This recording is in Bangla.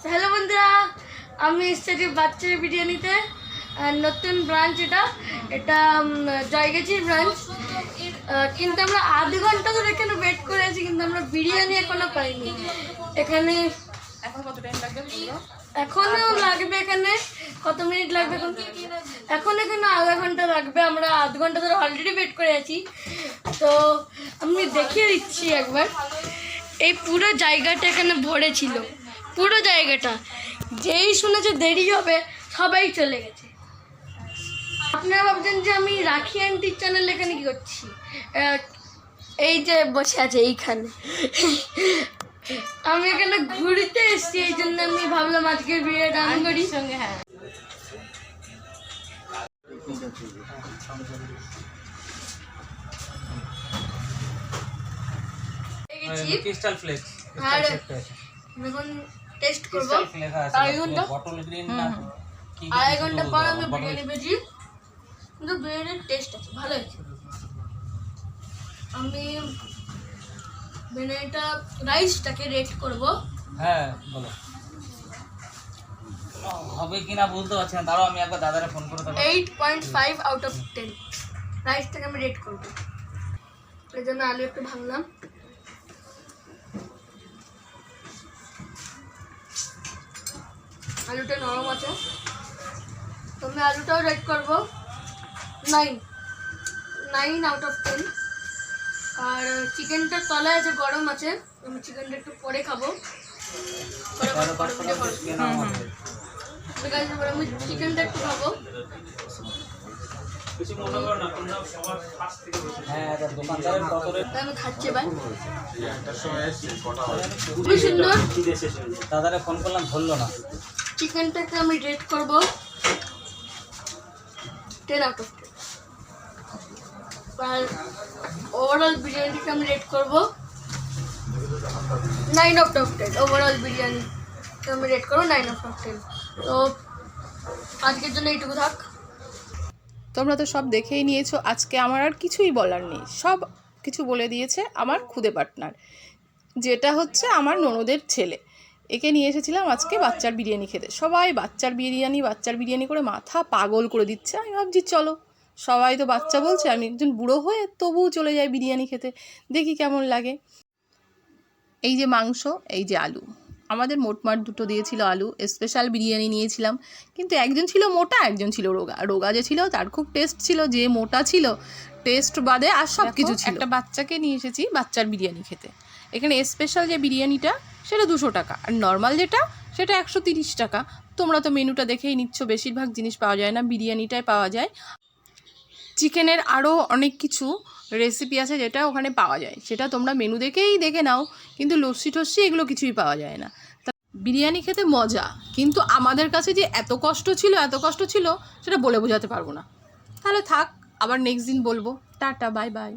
হ্যালো বন্ধুরা, আমি এসেছি বাচ্চার বিরিয়ানিতে। নতুন ব্রাঞ্চ এটা জয়গাছির ব্রাঞ্চ। কিন্তু আমরা আধ ঘন্টা ধরে এখানে ওয়েট করে আছি, কিন্তু আমরা বিরিয়ানি এখনো পাইনি। এখানে এখন কত টাইম লাগবে? এখনো লাগবে, এখানে কত মিনিট লাগবে এখন এখানে আধা ঘন্টা লাগবে। আমরা আধ ঘন্টা ধরে অলরেডি ওয়েট করে আছি। তো আমি দেখিয়ে দিচ্ছি একবার। এই পুরো জায়গাটা এখানে ভরে ছিল, পুরো জায়গাটা। যেই শুনেছে দেরি হবে সবাই চলে গেছে। আপনারা ভাবছেন যে আমি রাখি আন্টির চ্যানেল এখানে কি করছি। এই যে বসে আছে এইখানে, আমি এখানে ঘুরতে এসেছি, এই জন্য আমি ভাবলাম আজকে বিয়ে ডান করি সঙ্গে। হ্যাঁ, ক্রিস্টাল ফ্লেক্স আর এখন টেস্ট করবো। আড়াই ঘন্টা পর আমি বিরিয়ানি পেয়েছি, কিন্তু বিরিয়ানির টেস্ট আছে, ভালো আছে। আমি বিরিয়ানিটা রাইসটাকে রেট করব। হ্যাঁ বলো, হবে কিনা বলতে পারছি না, তারও আমি একবার দাদারে ফোন করে দেবো। 8.5 আউট অফ 10 রাইসটাকে আমি রেট করব। এর জন্য আলু একটু ভাঙলাম। আলুটা নরম আছে, তো আমি আলুটাও রেট করবো 9 আউট অফ 10। আর চিকেনটার তলায় আছে, গরম আছে, আমি চিকেনটা একটু পরে খাবো। আমি চিকেনটা একটু খাবো। আমি খাচ্ছি ভাই, খুবই সুন্দর। দাদারে ফোন করলাম, ধরলো না। চিকেনটাকে আমি রেট করবো 10 আউট অফ 10। আর ওভারঅল বিরিয়ানিকে আমি রেট করবো 9 আউট অফ 10। ওভারঅল বিরিয়ানিকে আমি রেট করবো 9 আউট অফ 10। তো আজকের জন্য এইটুকু থাক। তোমরা তো সব দেখেই নিয়েছো, আজকে আমার আর কিছুই বলার নেই, সব কিছু বলে দিয়েছে আমার খুদে পার্টনার, যেটা হচ্ছে আমার ননদের ছেলে। একে নিয়ে এসেছিলাম আজকে বাচ্চার বিরিয়ানি খেতে। সবাই বাচ্চার বিরিয়ানি করে মাথা পাগল করে দিচ্ছে। আমি ভাবছি চলো, সবাই তো বাচ্চা বলছে, আমি একজন বুড়ো হয়ে তবুও চলে যাই বিরিয়ানি খেতে, দেখি কেমন লাগে। এই যে মাংস, এই যে আলু, আমাদের মোটমাট দুটো দিয়েছিল আলু। স্পেশাল বিরিয়ানি নিয়েছিলাম, কিন্তু একজন ছিল মোটা, একজন ছিল রোগা। রোগা যে ছিল তার খুব টেস্ট ছিল, যে মোটা ছিল টেস্ট বাদে আর সব কিছু ছিল। একটা বাচ্চাকে নিয়ে এসেছি বাচ্চার বিরিয়ানি খেতে। এখানে স্পেশাল যে বিরিয়ানিটা সেটা 200 টাকা, আর নর্মাল যেটা সেটা 130 টাকা। তোমরা তো মেনুটা দেখেই নিচ্ছ, বেশিরভাগ জিনিস পাওয়া যায় না, বিরিয়ানিটাই পাওয়া যায়। চিকেনের আরও অনেক কিছু রেসিপি আছে যেটা ওখানে পাওয়া যায়, সেটা তোমরা মেনু দেখেই দেখে নাও। কিন্তু লস্যি টস্যি এগুলো কিছুই পাওয়া যায় না। তা বিরিয়ানি খেতে মজা, কিন্তু আমাদের কাছে যে এত কষ্ট ছিল সেটা বলে বোঝাতে পারবো না। তাহলে থাক, আবার নেক্সট দিন বলবো। Tata, bye bye.